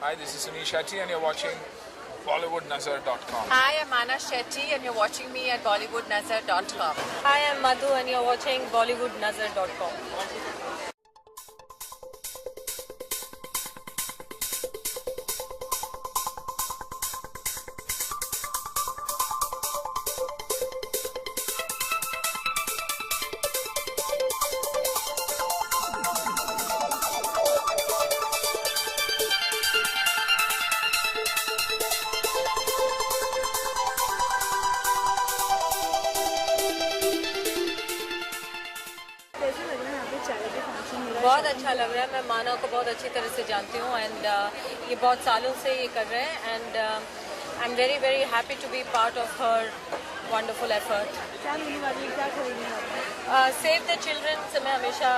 Hi, this is Sunil Shetty and you're watching BollywoodNazar.com. Hi, I'm Mana Shetty and you're watching me at BollywoodNazar.com. Hi, I'm Madhu and you're watching BollywoodNazar.com. बहुत अच्छा लग रहा है. मैं माना को बहुत अच्छी तरह से जानती हूँ एंड ये बहुत सालों से ये कर रहे हैं and I am very very happy to be part of her wonderful effort. क्या लेने वाली है, क्या खरीदने वाली है? सेव द चिल्ड्रन से मैं हमेशा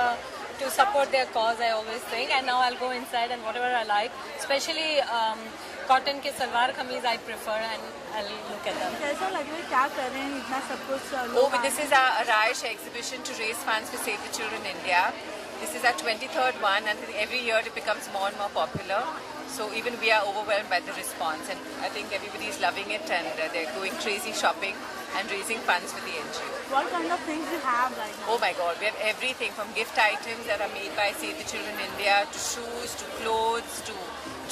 to support their cause I always think, and now I'll go inside and whatever I like, especially cotton के salwar kameez I prefer and I'll look at them. कैसा लग रहा है, क्या कर रहे हैं, इतना सब कुछ? Oh, this is our Araish exhibition to raise funds for Save the Children India. This is our 23rd one and every year it becomes more and more popular. So even we are overwhelmed by the response and I think everybody is loving it and they're going crazy shopping and raising funds for the NGO. What kind of things you have right now? Oh my God, we have everything from gift items that are made by Save the Children India to shoes, to clothes, to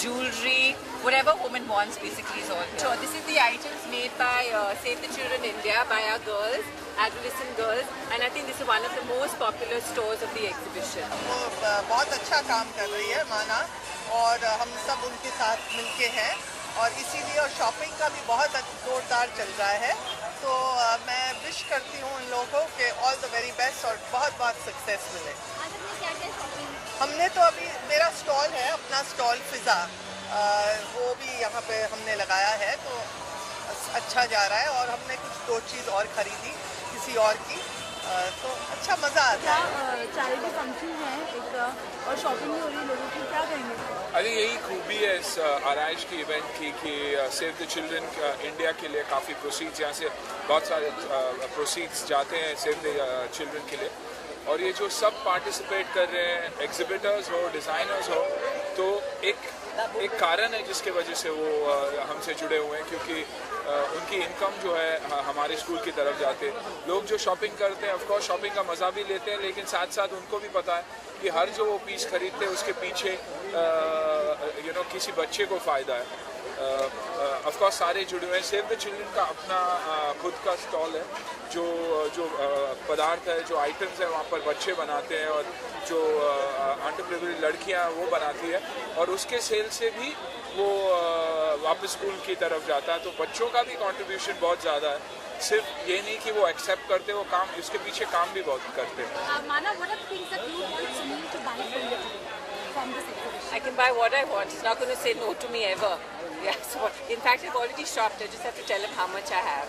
jewelry, whatever woman wants basically is all here. So this is the items made by Save the Children India by our girls, adolescent girls, and I think this is one of the most popular stores of the exhibition. वो बहुत अच्छा काम कर रही है माना और हम सब उनके साथ मिलके हैं और इसीलिए और शॉपिंग का भी बहुत जोरदार चल रहा है. तो मैं विश करती हूँ उन लोगों के ऑल द वेरी बेस्ट और बहुत बहुत सक्सेस मिले. हमने तो अभी मेरा स्टॉल है, अपना स्टॉल फिज़ा, वो भी यहाँ पे हमने लगाया है तो अच्छा जा रहा है और हमने कुछ 2 चीज़ और ख़रीदी किसी और की, तो अच्छा मज़ा आता है. चैरिटी फंक्शन है एक और शॉपिंग भी हो रही है लोगों की, क्या कहेंगे? अरे यही खूबी है इस आराइश की इवेंट की कि सेव द चिल्ड्रन इंडिया के लिए काफ़ी प्रोसीड्स, यहाँ से बहुत सारे प्रोसीड्स जाते हैं सेव द चिल्ड्रन के लिए. और ये जो सब पार्टिसिपेट कर रहे हैं, एग्जिबिटर्स हो, डिज़ाइनर्स हो, तो एक कारण है जिसके वजह से वो हमसे जुड़े हुए हैं क्योंकि उनकी इनकम जो है हमारे स्कूल की तरफ जाते हैं. लोग जो शॉपिंग करते हैं ऑफकोर्स शॉपिंग का मज़ा भी लेते हैं लेकिन साथ साथ उनको भी पता है कि हर जो वो पीस खरीदते हैं उसके पीछे किसी बच्चे को फ़ायदा है. ऑफकोर्स सारे जुड़े हुए हैं. सेव द चिल्ड्रन का अपना खुद का स्टॉल है जो पदार्थ है, जो आइटम्स है वहाँ पर बच्चे बनाते हैं और जो अंडरप्रिविलेज्ड लड़कियाँ वो बनाती है और उसके सेल से भी वो वापस स्कूल की तरफ जाता है. तो बच्चों का भी कंट्रीब्यूशन बहुत ज़्यादा है. सिर्फ ये नहीं कि वो एक्सेप्ट करते, वो काम इसके पीछे काम भी बहुत करते हैं. माना, what are the things that you want Sunil to buy from this exhibition? I can buy what I want. He's not going to say no to me ever. Yeah, so in fact, I've already shopped. I just have to tell him how much I have.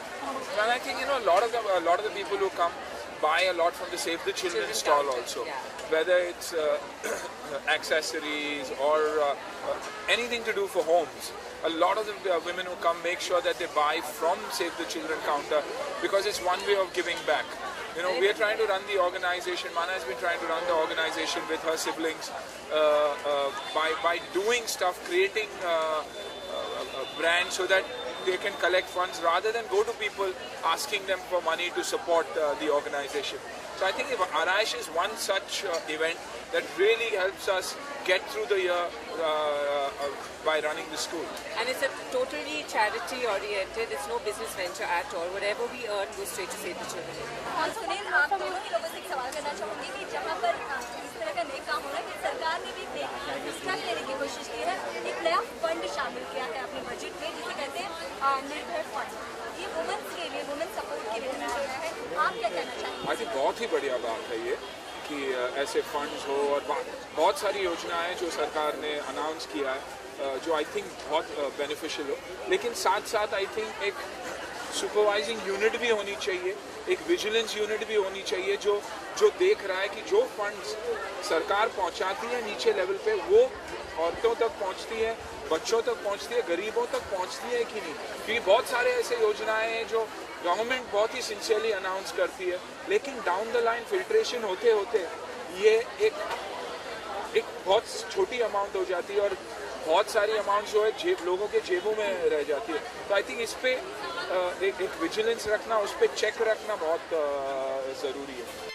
And I think a lot of the people who come buy a lot from the Save the Children stall also. Yeah. Whether it's accessories or anything to do for homes. A lot of the women who come make sure that they buy from Save the Children counter because it's one way of giving back. We are trying to run the organization. Mana has been trying to run the organization with her siblings by doing stuff, creating brands so that they can collect funds rather than go to people asking them for money to support the organization. So I think Araish is one such event that really helps us get through the year by running the school. And it's a totally charity oriented. It's no business venture at all. Whatever we earn goes straight to Save the Children. Sunil, आप दोनों ही लोगों से एक सवाल करना चाहूँगी कि जहाँ पर इस तरह का नेक काम हो रहा है कि सरकार ने भी हिस्सा लेने की कोशिश की है, एक नया फंड शामिल किया है अपने बजट में जिसे कहते हैं निर्भय फंड. ये वुमेन्स के लिए, वुमेन सपोर्ट के लिए बनाया गया है. आप क्या कहना चाहेंगे? आई थिंक बहुत ही बढ़िया बात है ये कि ऐसे फंड्स हो और बहुत सारी योजनाएं जो सरकार ने अनाउंस किया है जो आई थिंक बहुत बेनिफिशियल हो. लेकिन साथ साथ आई थिंक एक सुपरवाइजिंग यूनिट भी होनी चाहिए, एक विजिलेंस यूनिट भी होनी चाहिए जो देख रहा है कि जो फंड्स सरकार पहुंचाती है नीचे लेवल पे वो औरतों तक पहुंचती है, बच्चों तक पहुंचती है, गरीबों तक पहुंचती है कि नहीं. क्योंकि बहुत सारे ऐसे योजनाएं हैं जो गवर्नमेंट बहुत ही सिंसियरली अनाउंस करती है लेकिन डाउन द लाइन फिल्ट्रेशन होते होते ये एक बहुत छोटी अमाउंट हो जाती है और बहुत सारी अमाउंट जो है लोगों के जेबों में रह जाती है। तो आई थिंक इस पे एक विजिलेंस रखना, उस पर चेक रखना बहुत ज़रूरी है।